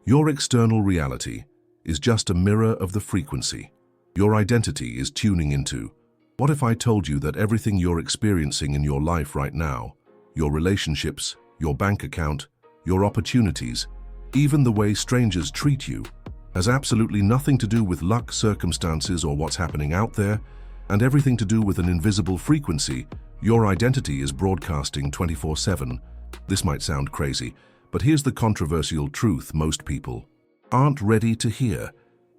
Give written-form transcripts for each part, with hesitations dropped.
Your external reality is just a mirror of the frequency your identity is tuning into. What if I told you that everything you're experiencing in your life right now, your relationships, your bank account, your opportunities, even the way strangers treat you, has absolutely nothing to do with luck, circumstances, or what's happening out there, and everything to do with an invisible frequency your identity is broadcasting 24/7? This might sound crazy, but here's the controversial truth most people aren't ready to hear.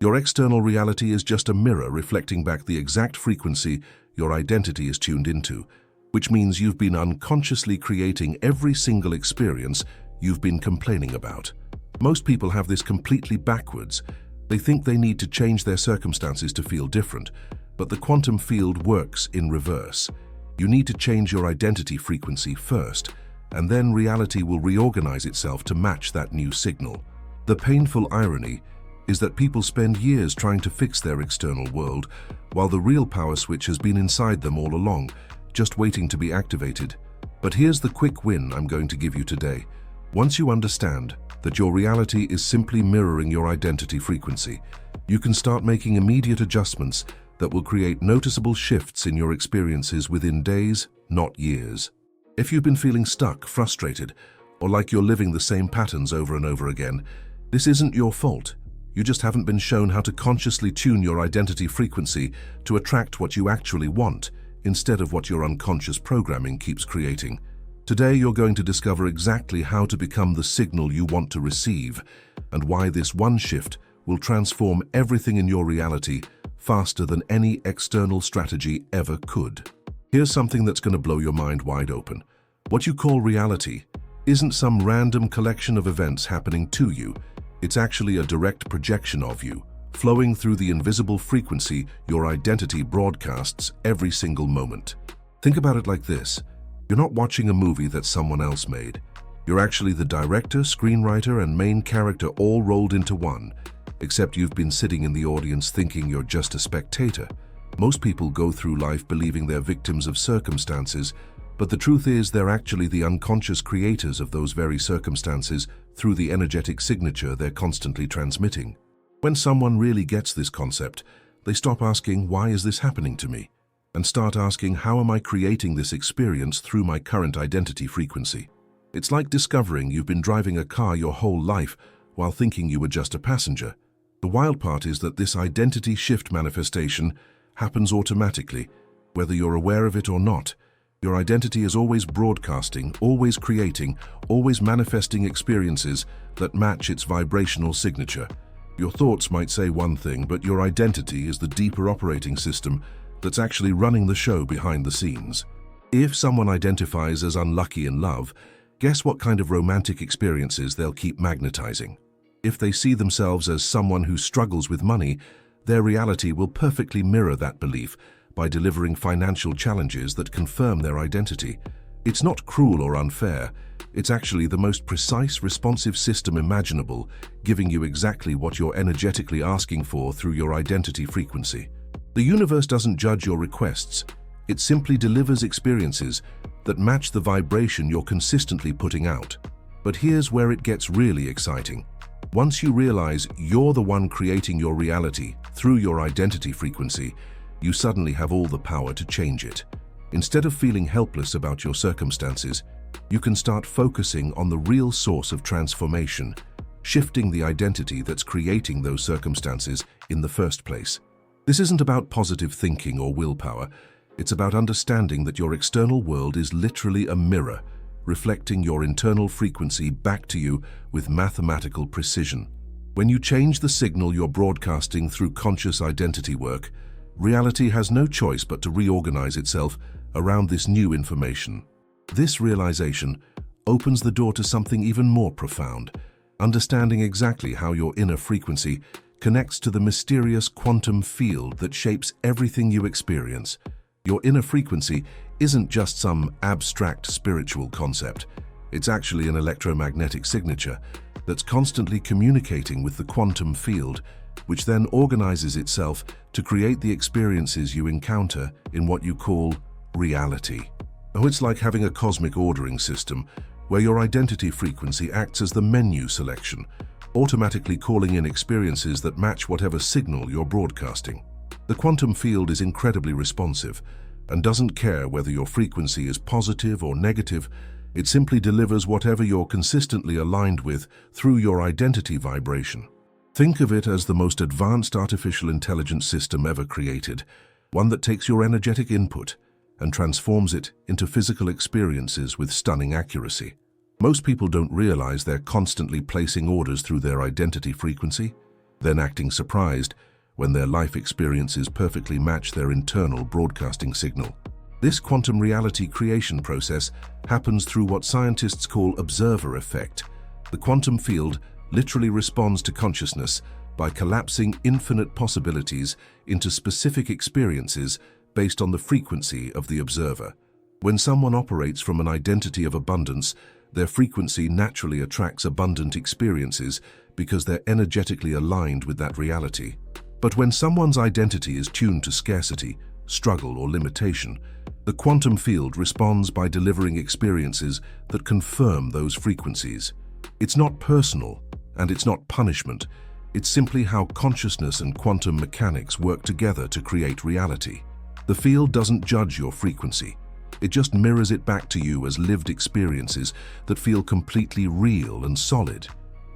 Your external reality is just a mirror reflecting back the exact frequency your identity is tuned into, which means you've been unconsciously creating every single experience you've been complaining about. Most people have this completely backwards. They think they need to change their circumstances to feel different, but the quantum field works in reverse. You need to change your identity frequency first, and then reality will reorganize itself to match that new signal. The painful irony is that people spend years trying to fix their external world, while the real power switch has been inside them all along, just waiting to be activated. But here's the quick win I'm going to give you today. Once you understand that your reality is simply mirroring your identity frequency, you can start making immediate adjustments that will create noticeable shifts in your experiences within days, not years. If you've been feeling stuck, frustrated, or like you're living the same patterns over and over again, this isn't your fault. You just haven't been shown how to consciously tune your identity frequency to attract what you actually want, instead of what your unconscious programming keeps creating. Today, you're going to discover exactly how to become the signal you want to receive, and why this one shift will transform everything in your reality faster than any external strategy ever could. Here's something that's going to blow your mind wide open. What you call reality isn't some random collection of events happening to you. It's actually a direct projection of you, flowing through the invisible frequency your identity broadcasts every single moment. Think about it like this. You're not watching a movie that someone else made. You're actually the director, screenwriter, and main character all rolled into one, except you've been sitting in the audience thinking you're just a spectator. Most people go through life believing they're victims of circumstances, but the truth is they're actually the unconscious creators of those very circumstances through the energetic signature they're constantly transmitting. When someone really gets this concept, they stop asking, "Why is this happening to me?" and start asking, "How am I creating this experience through my current identity frequency?" It's like discovering you've been driving a car your whole life while thinking you were just a passenger. The wild part is that this identity shift manifestation happens automatically, whether you're aware of it or not. Your identity is always broadcasting, always creating, always manifesting experiences that match its vibrational signature. Your thoughts might say one thing, but your identity is the deeper operating system that's actually running the show behind the scenes. If someone identifies as unlucky in love, guess what kind of romantic experiences they'll keep magnetizing? If they see themselves as someone who struggles with money, their reality will perfectly mirror that belief by delivering financial challenges that confirm their identity. It's not cruel or unfair. It's actually the most precise, responsive system imaginable, giving you exactly what you're energetically asking for through your identity frequency. The universe doesn't judge your requests. It simply delivers experiences that match the vibration you're consistently putting out. But here's where it gets really exciting. Once you realize you're the one creating your reality through your identity frequency, you suddenly have all the power to change it. Instead of feeling helpless about your circumstances, you can start focusing on the real source of transformation, shifting the identity that's creating those circumstances in the first place. This isn't about positive thinking or willpower. It's about understanding that your external world is literally a mirror, reflecting your internal frequency back to you with mathematical precision. When you change the signal you're broadcasting through conscious identity work, reality has no choice but to reorganize itself around this new information. This realization opens the door to something even more profound, understanding exactly how your inner frequency connects to the mysterious quantum field that shapes everything you experience. Your inner frequency isn't just some abstract spiritual concept. It's actually an electromagnetic signature that's constantly communicating with the quantum field, which then organizes itself to create the experiences you encounter in what you call reality. Oh, it's like having a cosmic ordering system where your identity frequency acts as the menu selection, automatically calling in experiences that match whatever signal you're broadcasting. The quantum field is incredibly responsive and doesn't care whether your frequency is positive or negative. It simply delivers whatever you're consistently aligned with through your identity vibration. Think of it as the most advanced artificial intelligence system ever created, one that takes your energetic input and transforms it into physical experiences with stunning accuracy. Most people don't realize they're constantly placing orders through their identity frequency, then acting surprised when their life experiences perfectly match their internal broadcasting signal. This quantum reality creation process happens through what scientists call observer effect. The quantum field literally responds to consciousness by collapsing infinite possibilities into specific experiences based on the frequency of the observer. When someone operates from an identity of abundance, their frequency naturally attracts abundant experiences because they're energetically aligned with that reality. But when someone's identity is tuned to scarcity, struggle, or limitation, the quantum field responds by delivering experiences that confirm those frequencies. It's not personal, and it's not punishment. It's simply how consciousness and quantum mechanics work together to create reality. The field doesn't judge your frequency. It just mirrors it back to you as lived experiences that feel completely real and solid,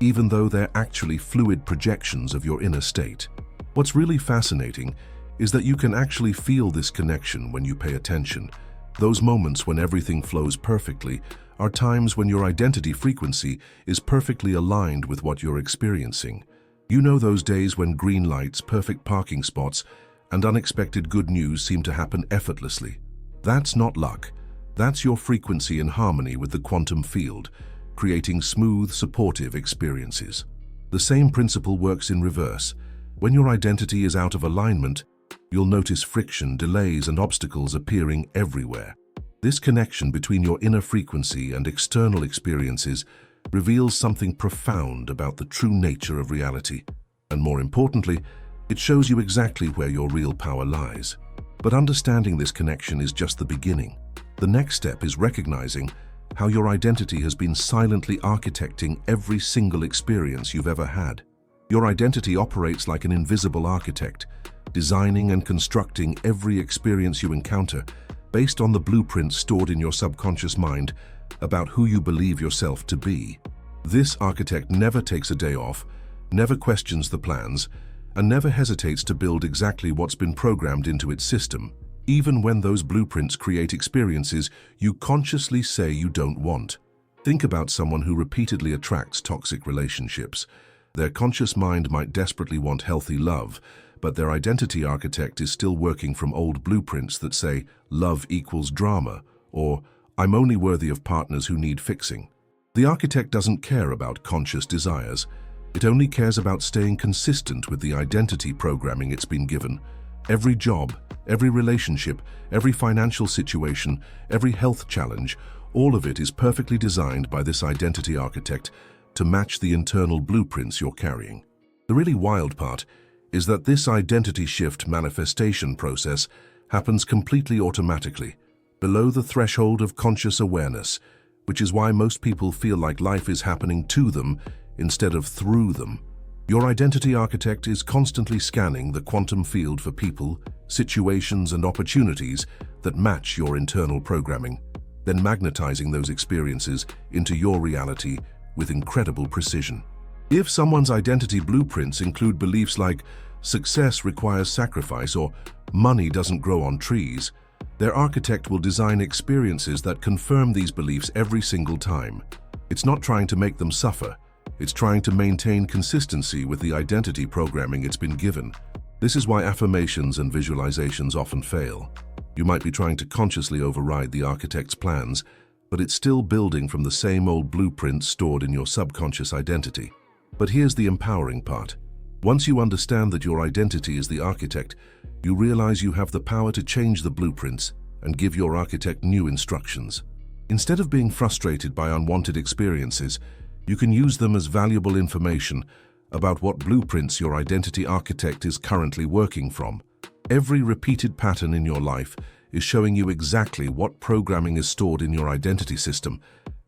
even though they're actually fluid projections of your inner state. What's really fascinating is that you can actually feel this connection when you pay attention. Those moments when everything flows perfectly are times when your identity frequency is perfectly aligned with what you're experiencing. You know those days when green lights, perfect parking spots, and unexpected good news seem to happen effortlessly. That's not luck. That's your frequency in harmony with the quantum field, creating smooth, supportive experiences. The same principle works in reverse. When your identity is out of alignment, you'll notice friction, delays, and obstacles appearing everywhere. This connection between your inner frequency and external experiences reveals something profound about the true nature of reality. And more importantly, it shows you exactly where your real power lies. But understanding this connection is just the beginning. The next step is recognizing how your identity has been silently architecting every single experience you've ever had. Your identity operates like an invisible architect, designing and constructing every experience you encounter based on the blueprints stored in your subconscious mind about who you believe yourself to be. This architect never takes a day off, never questions the plans, and never hesitates to build exactly what's been programmed into its system, even when those blueprints create experiences you consciously say you don't want. Think about someone who repeatedly attracts toxic relationships. Their conscious mind might desperately want healthy love, but their identity architect is still working from old blueprints that say love equals drama, or I'm only worthy of partners who need fixing. The architect doesn't care about conscious desires. It only cares about staying consistent with the identity programming it's been given. Every job, every relationship, every financial situation, every health challenge, all of it is perfectly designed by this identity architect to match the internal blueprints you're carrying. The really wild part is that this identity shift manifestation process happens completely automatically, below the threshold of conscious awareness, which is why most people feel like life is happening to them instead of through them. Your identity architect is constantly scanning the quantum field for people, situations, and opportunities that match your internal programming, then magnetizing those experiences into your reality with incredible precision. If someone's identity blueprints include beliefs like success requires sacrifice or money doesn't grow on trees, their architect will design experiences that confirm these beliefs every single time. It's not trying to make them suffer. It's trying to maintain consistency with the identity programming it's been given. This is why affirmations and visualizations often fail. You might be trying to consciously override the architect's plans, but it's still building from the same old blueprints stored in your subconscious identity. But here's the empowering part. Once you understand that your identity is the architect, you realize you have the power to change the blueprints and give your architect new instructions. Instead of being frustrated by unwanted experiences, you can use them as valuable information about what blueprints your identity architect is currently working from. Every repeated pattern in your life is showing you exactly what programming is stored in your identity system,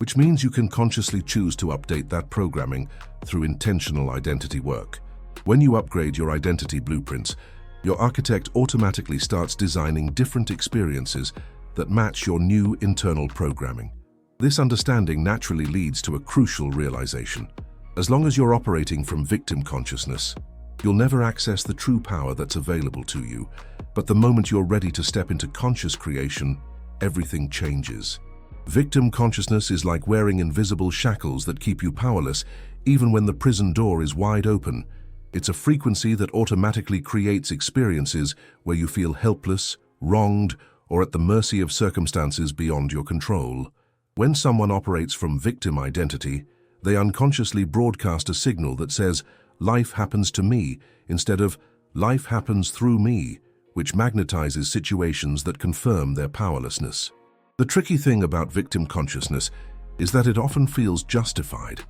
which means you can consciously choose to update that programming through intentional identity work. When you upgrade your identity blueprints, your architect automatically starts designing different experiences that match your new internal programming. This understanding naturally leads to a crucial realization. As long as you're operating from victim consciousness, you'll never access the true power that's available to you. But the moment you're ready to step into conscious creation, everything changes. Victim consciousness is like wearing invisible shackles that keep you powerless, even when the prison door is wide open. It's a frequency that automatically creates experiences where you feel helpless, wronged, or at the mercy of circumstances beyond your control. When someone operates from victim identity, they unconsciously broadcast a signal that says, "Life happens to me," instead of "Life happens through me," which magnetizes situations that confirm their powerlessness. The tricky thing about victim consciousness is that it often feels justified.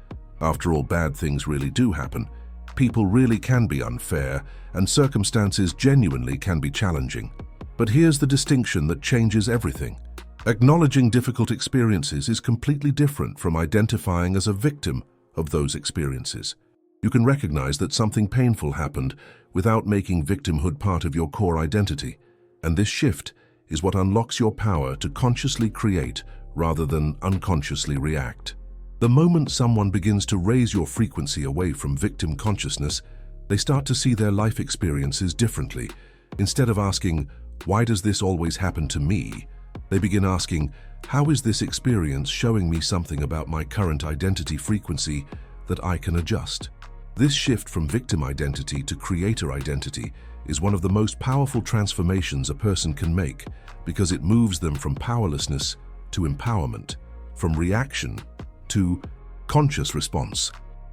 After all, bad things really do happen. People really can be unfair, and circumstances genuinely can be challenging. But here's the distinction that changes everything. Acknowledging difficult experiences is completely different from identifying as a victim of those experiences. You can recognize that something painful happened without making victimhood part of your core identity, and this shift is what unlocks your power to consciously create rather than unconsciously react. The moment someone begins to raise your frequency away from victim consciousness, they start to see their life experiences differently. Instead of asking, "Why does this always happen to me?" they begin asking, "How is this experience showing me something about my current identity frequency that I can adjust?" This shift from victim identity to creator identity is one of the most powerful transformations a person can make because it moves them from powerlessness to empowerment, from reaction to conscious response.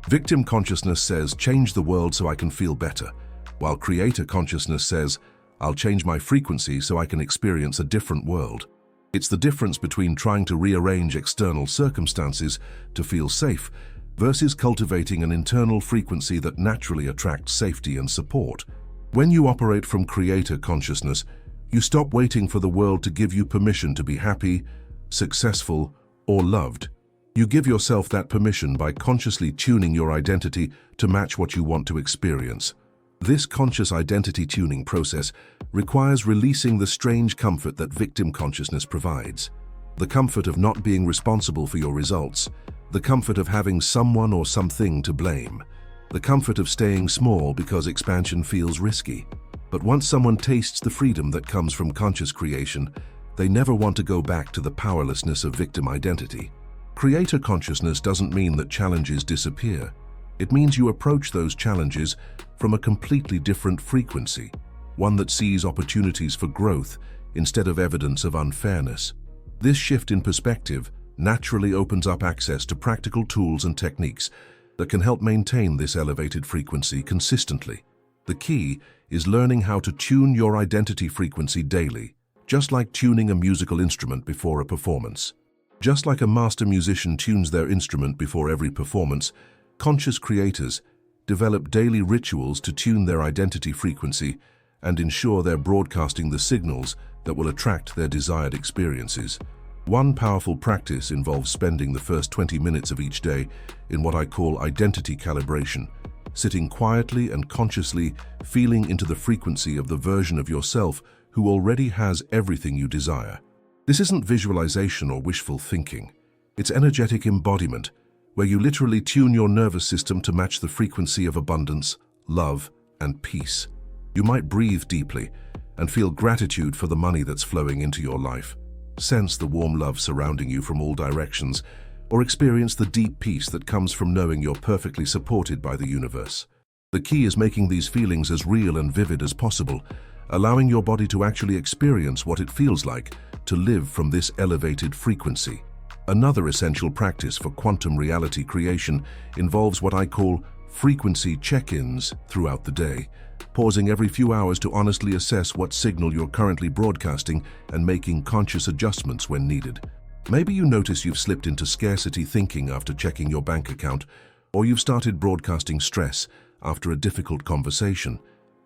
Victim consciousness says, "Change the world so I can feel better," while creator consciousness says, "I'll change my frequency so I can experience a different world." It's the difference between trying to rearrange external circumstances to feel safe versus cultivating an internal frequency that naturally attracts safety and support. When you operate from creator consciousness, you stop waiting for the world to give you permission to be happy, successful, or loved. You give yourself that permission by consciously tuning your identity to match what you want to experience. This conscious identity tuning process requires releasing the strange comfort that victim consciousness provides. The comfort of not being responsible for your results, the comfort of having someone or something to blame, the comfort of staying small because expansion feels risky. But once someone tastes the freedom that comes from conscious creation, they never want to go back to the powerlessness of victim identity. Creator consciousness doesn't mean that challenges disappear. It means you approach those challenges from a completely different frequency, one that sees opportunities for growth instead of evidence of unfairness. This shift in perspective naturally opens up access to practical tools and techniques that can help maintain this elevated frequency consistently. The key is learning how to tune your identity frequency daily, just like tuning a musical instrument before a performance. Just like a master musician tunes their instrument before every performance, conscious creators develop daily rituals to tune their identity frequency and ensure they're broadcasting the signals that will attract their desired experiences. One powerful practice involves spending the first 20 minutes of each day in what I call identity calibration, sitting quietly and consciously feeling into the frequency of the version of yourself who already has everything you desire. This isn't visualization or wishful thinking. It's energetic embodiment, where you literally tune your nervous system to match the frequency of abundance, love, and peace. You might breathe deeply and feel gratitude for the money that's flowing into your life, sense the warm love surrounding you from all directions, or experience the deep peace that comes from knowing you're perfectly supported by the universe. The key is making these feelings as real and vivid as possible, allowing your body to actually experience what it feels like to live from this elevated frequency. Another essential practice for quantum reality creation involves what I call frequency check-ins throughout the day, pausing every few hours to honestly assess what signal you're currently broadcasting and making conscious adjustments when needed. Maybe you notice you've slipped into scarcity thinking after checking your bank account, or you've started broadcasting stress after a difficult conversation.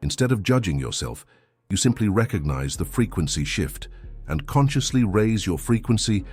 Instead of judging yourself, you simply recognize the frequency shift and consciously raise your frequency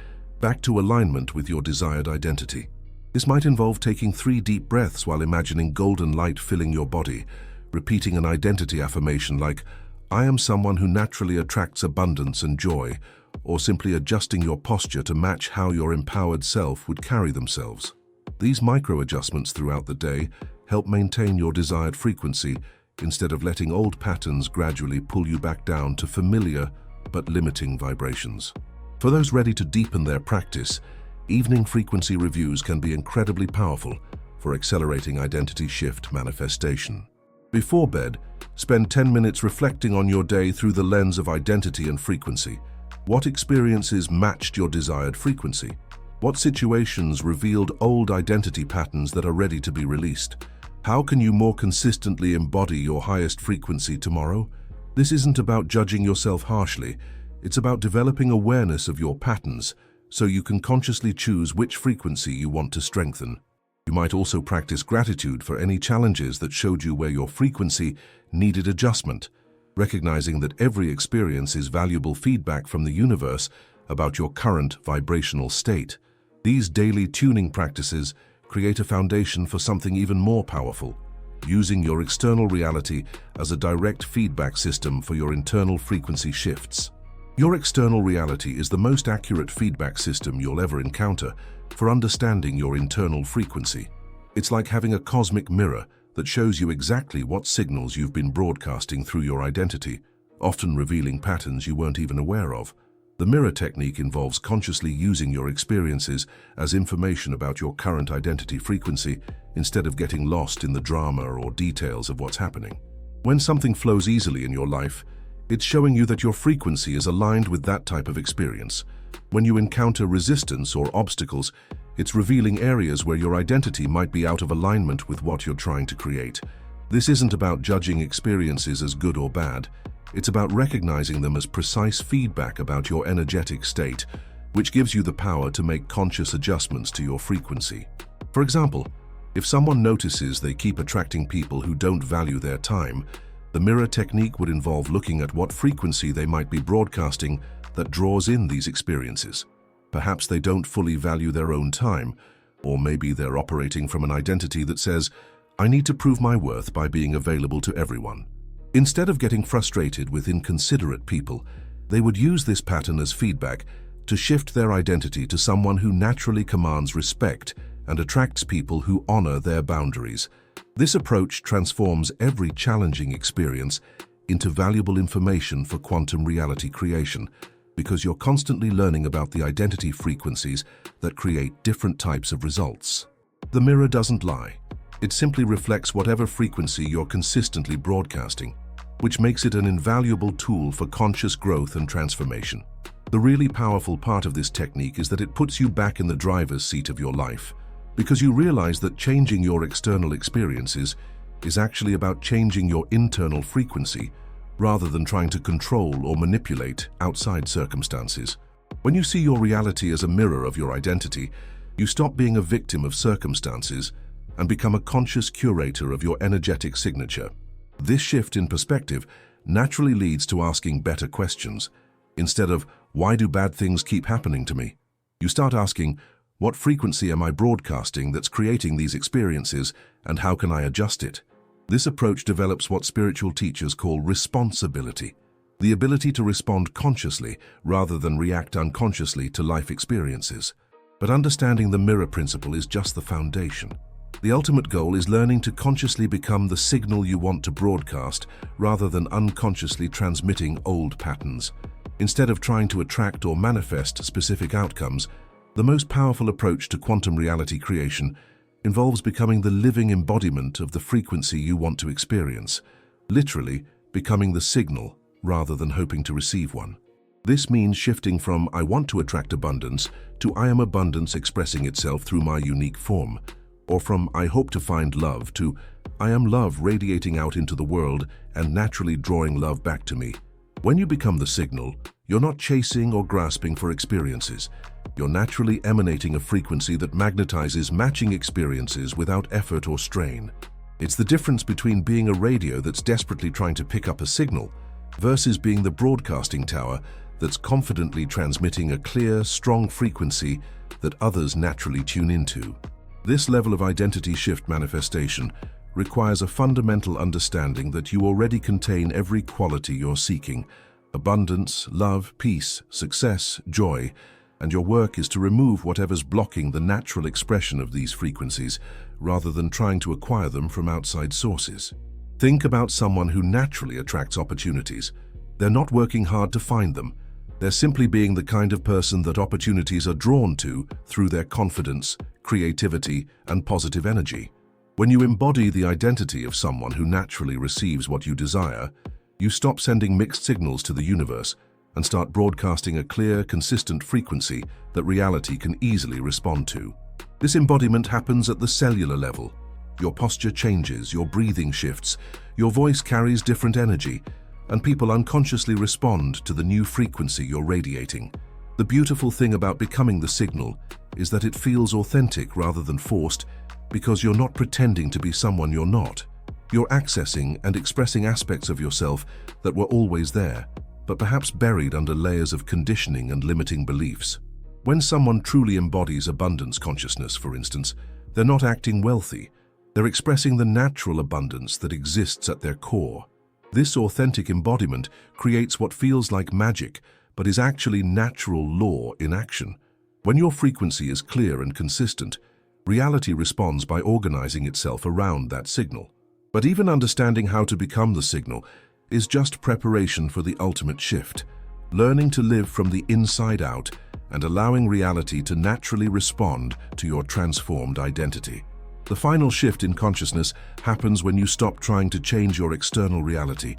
back to alignment with your desired identity. This might involve taking 3 deep breaths while imagining golden light filling your body, repeating an identity affirmation like, "I am someone who naturally attracts abundance and joy," or simply adjusting your posture to match how your empowered self would carry themselves. These micro-adjustments throughout the day help maintain your desired frequency instead of letting old patterns gradually pull you back down to familiar but limiting vibrations. For those ready to deepen their practice, evening frequency reviews can be incredibly powerful for accelerating identity shift manifestation. Before bed, spend 10 minutes reflecting on your day through the lens of identity and frequency. What experiences matched your desired frequency? What situations revealed old identity patterns that are ready to be released? How can you more consistently embody your highest frequency tomorrow? This isn't about judging yourself harshly. It's about developing awareness of your patterns so you can consciously choose which frequency you want to strengthen. You might also practice gratitude for any challenges that showed you where your frequency needed adjustment, recognizing that every experience is valuable feedback from the universe about your current vibrational state. These daily tuning practices create a foundation for something even more powerful, using your external reality as a direct feedback system for your internal frequency shifts. Your external reality is the most accurate feedback system you'll ever encounter for understanding your internal frequency. It's like having a cosmic mirror that shows you exactly what signals you've been broadcasting through your identity, often revealing patterns you weren't even aware of. The mirror technique involves consciously using your experiences as information about your current identity frequency instead of getting lost in the drama or details of what's happening. When something flows easily in your life, it's showing you that your frequency is aligned with that type of experience. When you encounter resistance or obstacles, it's revealing areas where your identity might be out of alignment with what you're trying to create. This isn't about judging experiences as good or bad. It's about recognizing them as precise feedback about your energetic state, which gives you the power to make conscious adjustments to your frequency. For example, if someone notices they keep attracting people who don't value their time, the mirror technique would involve looking at what frequency they might be broadcasting that draws in these experiences. Perhaps they don't fully value their own time, or maybe they're operating from an identity that says, "I need to prove my worth by being available to everyone." Instead of getting frustrated with inconsiderate people, they would use this pattern as feedback to shift their identity to someone who naturally commands respect and attracts people who honor their boundaries. This approach transforms every challenging experience into valuable information for quantum reality creation, because you're constantly learning about the identity frequencies that create different types of results. The mirror doesn't lie. It simply reflects whatever frequency you're consistently broadcasting, which makes it an invaluable tool for conscious growth and transformation. The really powerful part of this technique is that it puts you back in the driver's seat of your life, because you realize that changing your external experiences is actually about changing your internal frequency rather than trying to control or manipulate outside circumstances. When you see your reality as a mirror of your identity, you stop being a victim of circumstances and become a conscious curator of your energetic signature. This shift in perspective naturally leads to asking better questions. Instead of, "Why do bad things keep happening to me?" you start asking, "What frequency am I broadcasting that's creating these experiences, and how can I adjust it?" This approach develops what spiritual teachers call responsibility, the ability to respond consciously rather than react unconsciously to life experiences. But understanding the mirror principle is just the foundation. The ultimate goal is learning to consciously become the signal you want to broadcast rather than unconsciously transmitting old patterns. Instead of trying to attract or manifest specific outcomes, the most powerful approach to quantum reality creation involves becoming the living embodiment of the frequency you want to experience, literally becoming the signal rather than hoping to receive one. This means shifting from "I want to attract abundance" to "I am abundance expressing itself through my unique form," or from "I hope to find love" to "I am love radiating out into the world and naturally drawing love back to me." When you become the signal, you're not chasing or grasping for experiences. You're naturally emanating a frequency that magnetizes matching experiences without effort or strain. It's the difference between being a radio that's desperately trying to pick up a signal versus being the broadcasting tower that's confidently transmitting a clear, strong frequency that others naturally tune into. This level of identity shift manifestation requires a fundamental understanding that you already contain every quality you're seeking: abundance, love, peace, success, joy, and your work is to remove whatever's blocking the natural expression of these frequencies rather than trying to acquire them from outside sources. Think about someone who naturally attracts opportunities. They're not working hard to find them. They're simply being the kind of person that opportunities are drawn to through their confidence, creativity, and positive energy. When you embody the identity of someone who naturally receives what you desire, you stop sending mixed signals to the universe and start broadcasting a clear, consistent frequency that reality can easily respond to. This embodiment happens at the cellular level. Your posture changes, your breathing shifts, your voice carries different energy, and people unconsciously respond to the new frequency you're radiating. The beautiful thing about becoming the signal is that it feels authentic rather than forced, because you're not pretending to be someone you're not. You're accessing and expressing aspects of yourself that were always there, but perhaps buried under layers of conditioning and limiting beliefs. When someone truly embodies abundance consciousness, for instance, they're not acting wealthy. They're expressing the natural abundance that exists at their core. This authentic embodiment creates what feels like magic, but is actually natural law in action. When your frequency is clear and consistent, reality responds by organizing itself around that signal. But even understanding how to become the signal is just preparation for the ultimate shift, learning to live from the inside out and allowing reality to naturally respond to your transformed identity. The final shift in consciousness happens when you stop trying to change your external reality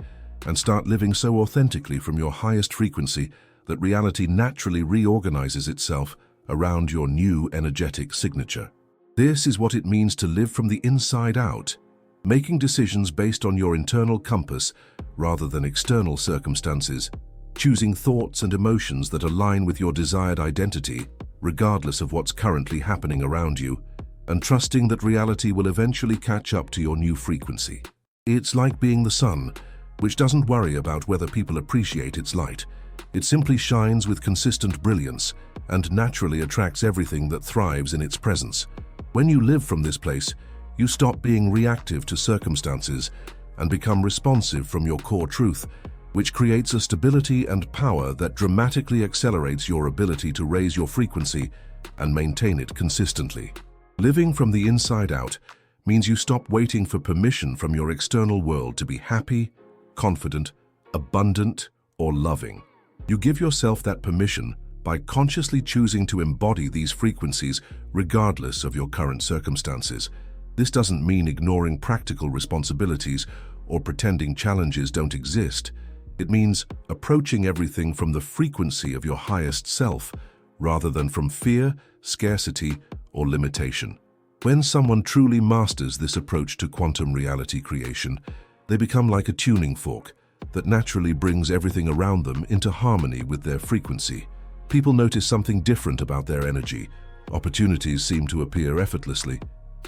and start living so authentically from your highest frequency that reality naturally reorganizes itself around your new energetic signature. This is what it means to live from the inside out, making decisions based on your internal compass rather than external circumstances, choosing thoughts and emotions that align with your desired identity, regardless of what's currently happening around you, and trusting that reality will eventually catch up to your new frequency. It's like being the sun, which doesn't worry about whether people appreciate its light. It simply shines with consistent brilliance and naturally attracts everything that thrives in its presence. When you live from this place, you stop being reactive to circumstances and become responsive from your core truth, which creates a stability and power that dramatically accelerates your ability to raise your frequency and maintain it consistently. Living from the inside out means you stop waiting for permission from your external world to be happy, confident, abundant, or loving. You give yourself that permission by consciously choosing to embody these frequencies regardless of your current circumstances. This doesn't mean ignoring practical responsibilities or pretending challenges don't exist. It means approaching everything from the frequency of your highest self, rather than from fear, scarcity, or limitation. When someone truly masters this approach to quantum reality creation, they become like a tuning fork that naturally brings everything around them into harmony with their frequency. People notice something different about their energy, opportunities seem to appear effortlessly,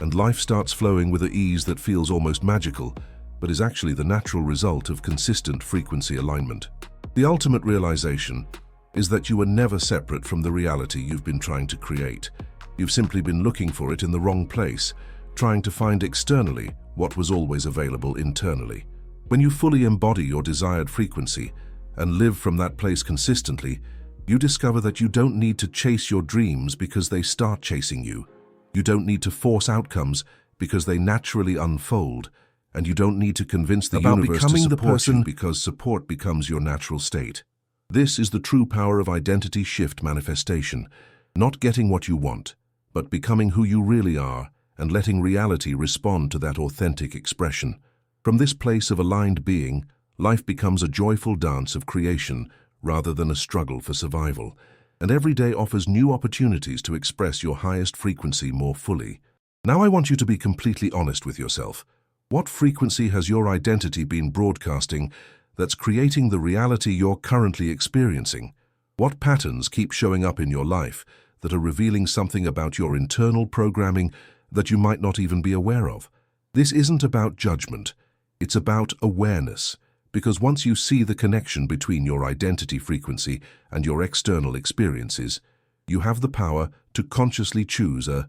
and life starts flowing with an ease that feels almost magical, but is actually the natural result of consistent frequency alignment. The ultimate realization is that you are never separate from the reality you've been trying to create. You've simply been looking for it in the wrong place, trying to find externally what was always available internally. When you fully embody your desired frequency and live from that place consistently, you discover that you don't need to chase your dreams because they start chasing you. You don't need to force outcomes because they naturally unfold, and you don't need to convince the universe to support you because support becomes your natural state. This is the true power of identity shift manifestation, not getting what you want, but becoming who you really are and letting reality respond to that authentic expression. From this place of aligned being, life becomes a joyful dance of creation rather than a struggle for survival, and every day offers new opportunities to express your highest frequency more fully. Now I want you to be completely honest with yourself. What frequency has your identity been broadcasting that's creating the reality you're currently experiencing? What patterns keep showing up in your life that are revealing something about your internal programming that you might not even be aware of? This isn't about judgment. It's about awareness, Because once you see the connection between your identity frequency and your external experiences, you have the power to consciously choose a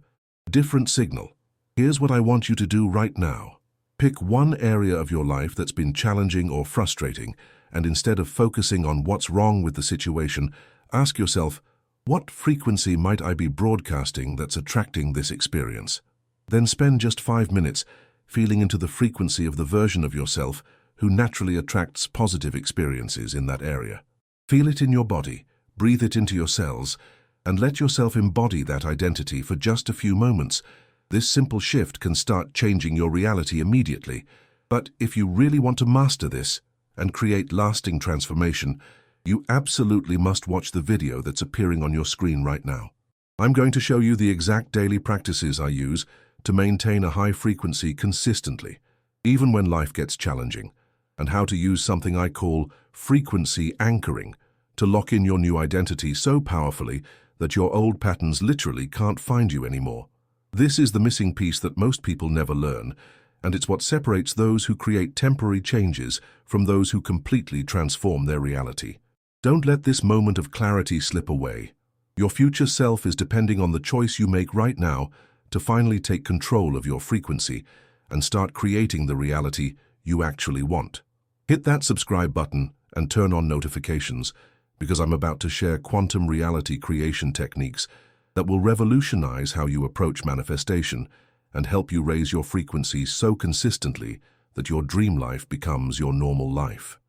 different signal. Here's what I want you to do right now. Pick one area of your life that's been challenging or frustrating, and instead of focusing on what's wrong with the situation, ask yourself, what frequency might I be broadcasting that's attracting this experience? Then spend just 5 minutes feeling into the frequency of the version of yourself who naturally attracts positive experiences in that area. Feel it in your body, breathe it into your cells, and let yourself embody that identity for just a few moments. This simple shift can start changing your reality immediately. But if you really want to master this and create lasting transformation, you absolutely must watch the video that's appearing on your screen right now. I'm going to show you the exact daily practices I use to maintain a high frequency consistently, even when life gets challenging, and how to use something I call frequency anchoring to lock in your new identity so powerfully that your old patterns literally can't find you anymore. This is the missing piece that most people never learn, and it's what separates those who create temporary changes from those who completely transform their reality. Don't let this moment of clarity slip away. Your future self is depending on the choice you make right now to finally take control of your frequency and start creating the reality you actually want. Hit that subscribe button and turn on notifications, because I'm about to share quantum reality creation techniques that will revolutionize how you approach manifestation and help you raise your frequency so consistently that your dream life becomes your normal life.